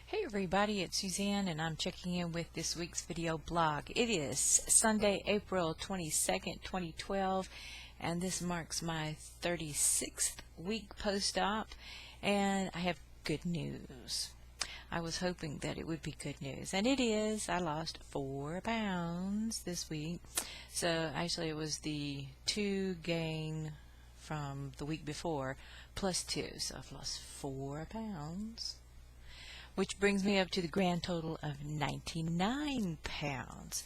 Hey everybody, it's Suzanne and I'm checking in with this week's video blog. It is Sunday, April 22nd, 2012, and this marks my 36th week post-op, and I have good news. I was hoping that it would be good news, and it is. I lost 4 pounds this week. So actually it was the 2 gain from the week before plus 2, so I've lost 4 pounds. Which brings me up to the grand total of 99 pounds.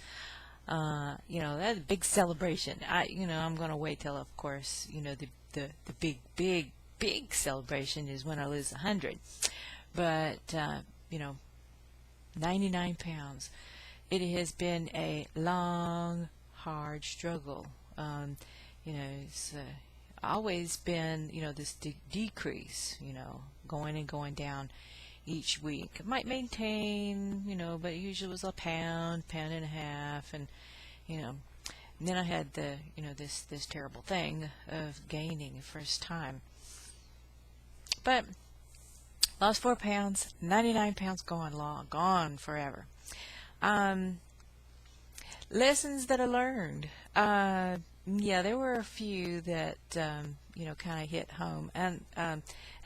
That's a big celebration. I'm going to wait till, of course, the big celebration is when I lose 100. But, 99 pounds. It has been a long, hard struggle. It's always been, this decrease, going and going down each week. It might maintain, but usually it was a pound and a half, and then I had this terrible thing of gaining the first time. But lost 4 pounds, 99 pounds gone forever. Lessons that I learned. There were a few that kind of hit home, and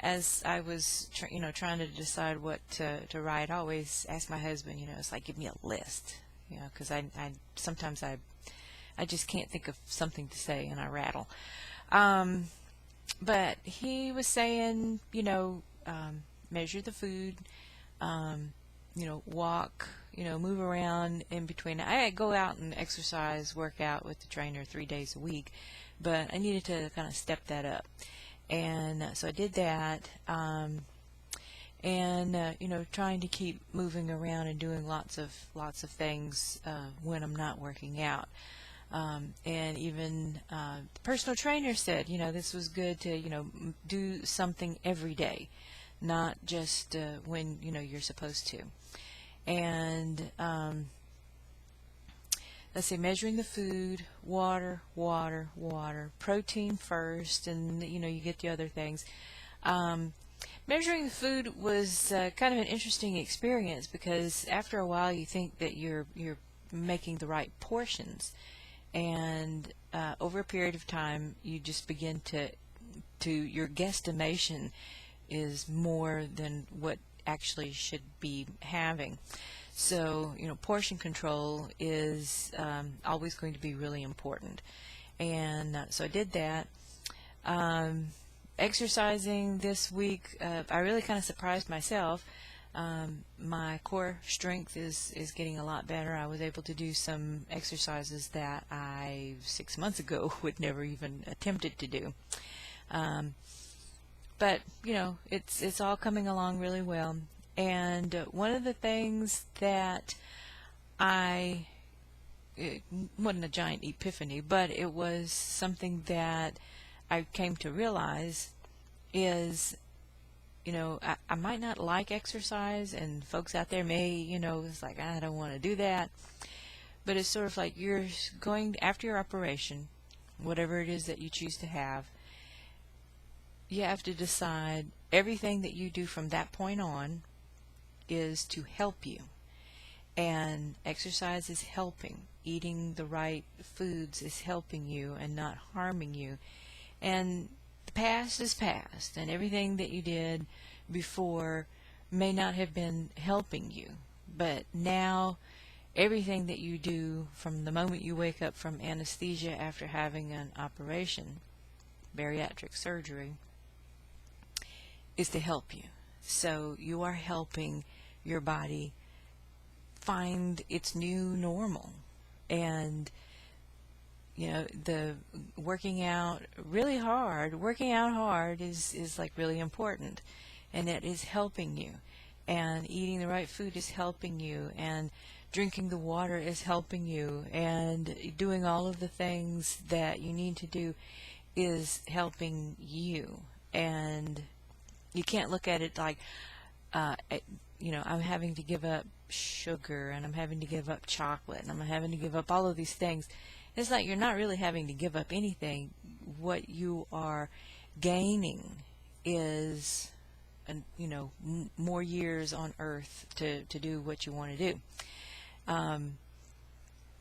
as I was trying to decide what to write, I always ask my husband, it's like, give me a list, because I sometimes I just can't think of something to say and I rattle. But he was saying, measure the food, walk, move around in between. I go out and exercise, work out with the trainer 3 days a week, but I needed to kind of step that up. And so I did that, trying to keep moving around and doing lots of things when I'm not working out. And even the personal trainer said, this was good to, do something every day, not just when, you're supposed to. And let's see, measuring the food, water, protein first, and you get the other things. Measuring the food was kind of an interesting experience, because after a while you think that you're making the right portions, and over a period of time you just begin to your guesstimation is more than what actually should be having. So, portion control is always going to be really important. And so I did that. Exercising this week, I really kind of surprised myself. My core strength is getting a lot better. I was able to do some exercises that I 6 months ago would never even attempted to do. But, it's all coming along really well. And one of the things that it wasn't a giant epiphany, but it was something that I came to realize is, I might not like exercise, and folks out there may, it's like, I don't want to do that. But it's sort of like you're going, after your operation, whatever it is that you choose to have, you have to decide everything that you do from that point on is to help you. And exercise is helping. Eating the right foods is helping you and not harming you. And the past is past, and everything that you did before may not have been helping you. But now, everything that you do from the moment you wake up from anesthesia after having an operation, bariatric surgery, is to help you. So you are helping your body find its new normal. And the working out hard is like really important, and it is helping you. And eating the right food is helping you, and drinking the water is helping you, and doing all of the things that you need to do is helping you. And you can't look at it like, I'm having to give up sugar, and I'm having to give up chocolate, and I'm having to give up all of these things. It's like you're not really having to give up anything. What you are gaining is more years on earth to do what you want to do.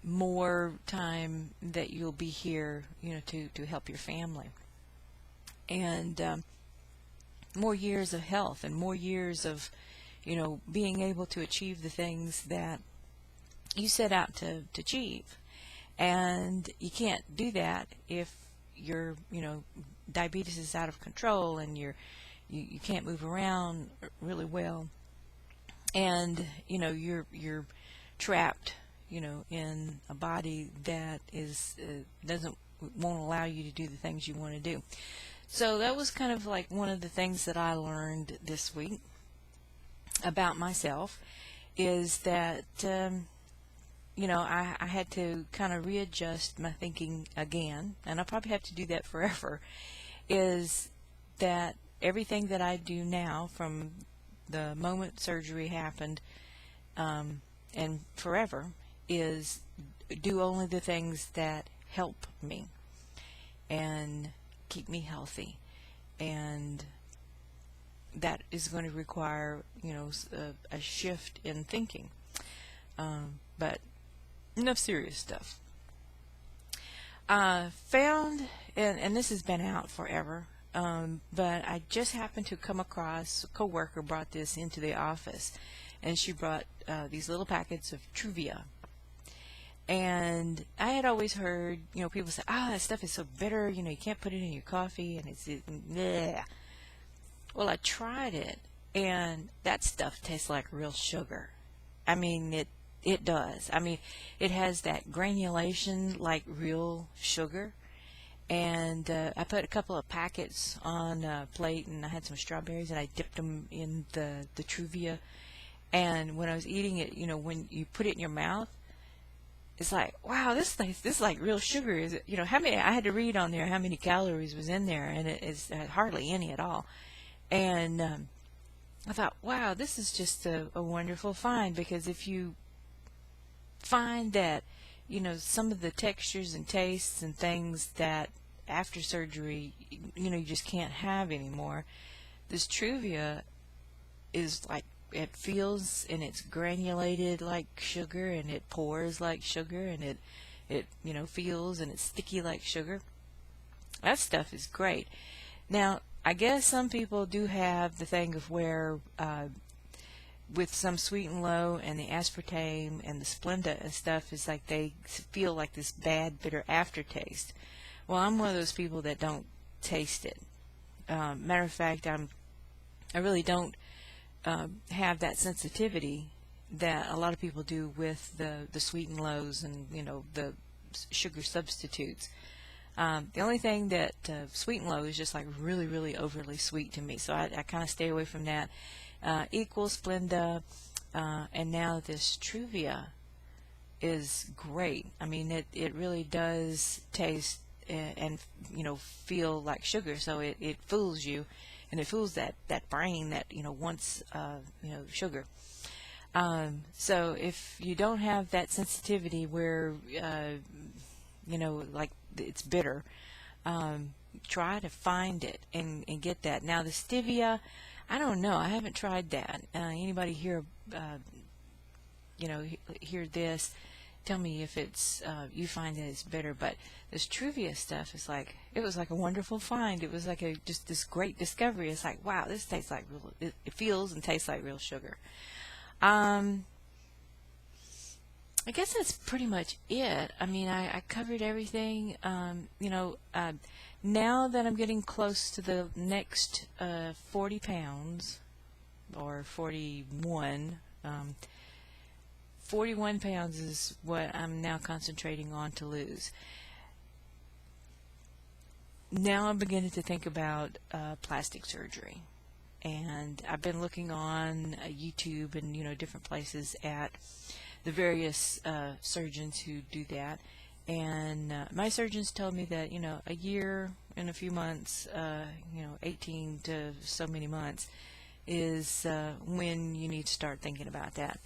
More time that you'll be here, to help your family. And more years of health and more years of, being able to achieve the things that you set out to achieve. And you can't do that if your, diabetes is out of control and you can't move around really well. And, you're trapped, in a body that won't allow you to do the things you want to do. So that was kind of like one of the things that I learned this week about myself, is that I had to kind of readjust my thinking again, and I'll probably have to do that forever, is that everything that I do now from the moment surgery happened and forever is do only the things that help me and keep me healthy. And that is going to require, a shift in thinking. But enough serious stuff. Found, and this has been out forever, but I just happened to come across, a coworker brought this into the office, and she brought these little packets of Truvia. And I had always heard, people say, that stuff is so bitter, you can't put it in your coffee, and it's bleh. Well, I tried it, and that stuff tastes like real sugar. I mean, it does. I mean, it has that granulation like real sugar. And I put a couple of packets on a plate, and I had some strawberries, and I dipped them in the Truvia. And when I was eating it, when you put it in your mouth, it's like, wow, this is like real sugar. Is it? How many? I had to read on there how many calories was in there, and it is hardly any at all. And I thought, wow, this is just a wonderful find, because if you find that, some of the textures and tastes and things that after surgery, you just can't have anymore, this Truvia is like, it feels and it's granulated like sugar, and it pours like sugar, and it feels and it's sticky like sugar. That stuff is great. Now, I guess some people do have the thing of where with some sweet and low and the aspartame and the Splenda and stuff, is like they feel like this bad bitter aftertaste. Well, I'm one of those people that don't taste it. Matter of fact, I really don't have that sensitivity that a lot of people do with the sweet and lows and the sugar substitutes. The only thing that sweet and low is just like really, really overly sweet to me, so I kind of stay away from that. Equal, Splenda, and now this Truvia is great. I mean, it really does taste and feel like sugar, so it fools you, and it fools that brain that wants sugar. So if you don't have that sensitivity where like it's bitter, try to find it and get that. Now the stevia, I don't know, I haven't tried that. Anybody here hear this, tell me if it's you find that it's bitter. But this Truvia stuff is like, it was like a wonderful find. It was like just this great discovery. It's like, wow, this tastes like real, it feels and tastes like real sugar. I guess that's pretty much it. I mean, I covered everything. Now that I'm getting close to the next 40 pounds, or 41, 41 pounds is what I'm now concentrating on to lose. Now I'm beginning to think about plastic surgery. And I've been looking on YouTube and different places at the various surgeons who do that, and my surgeons told me that a year and a few months, 18 to so many months, is when you need to start thinking about that.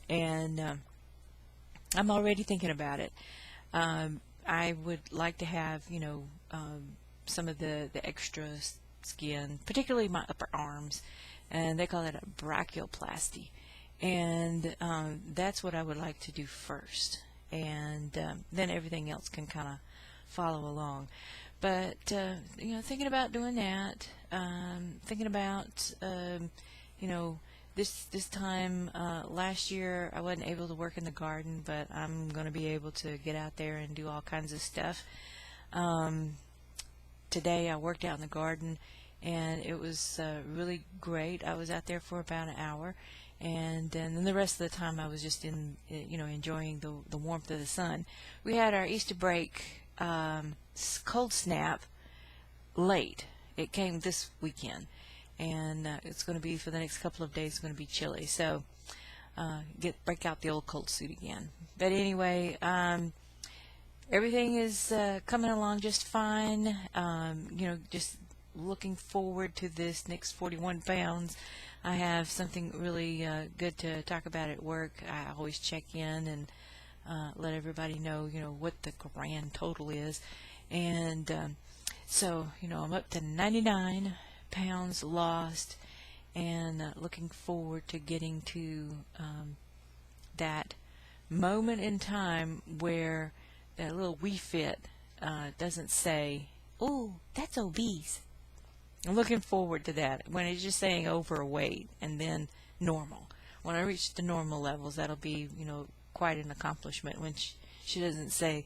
And I'm already thinking about it. I would like to have some of the extra skin, particularly my upper arms, and they call it a brachioplasty. And that's what I would like to do first, and then everything else can kind of follow along. But thinking about doing that, thinking about this time last year I wasn't able to work in the garden, but I'm going to be able to get out there and do all kinds of stuff. Today I worked out in the garden, and it was really great. I was out there for about an hour, and then the rest of the time I was just enjoying the warmth of the sun. We had our Easter break cold snap late. It came this weekend, and it's going to be, for the next couple of days, it's going to be chilly. So break out the old cold suit again. But anyway, everything is coming along just fine. Just looking forward to this next 41 pounds. I have something really good to talk about at work. I always check in and let everybody know, what the grand total is. And so, I'm up to 99 pounds lost, and looking forward to getting to that moment in time where that little wee fit doesn't say, "Oh, that's obese." I'm looking forward to that, when it's just saying overweight and then normal. When I reach the normal levels, that'll be, quite an accomplishment, when she doesn't say,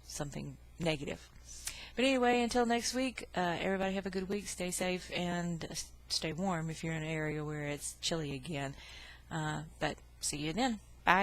something negative. But anyway, until next week, everybody have a good week. Stay safe and stay warm if you're in an area where it's chilly again. But see you then. Bye.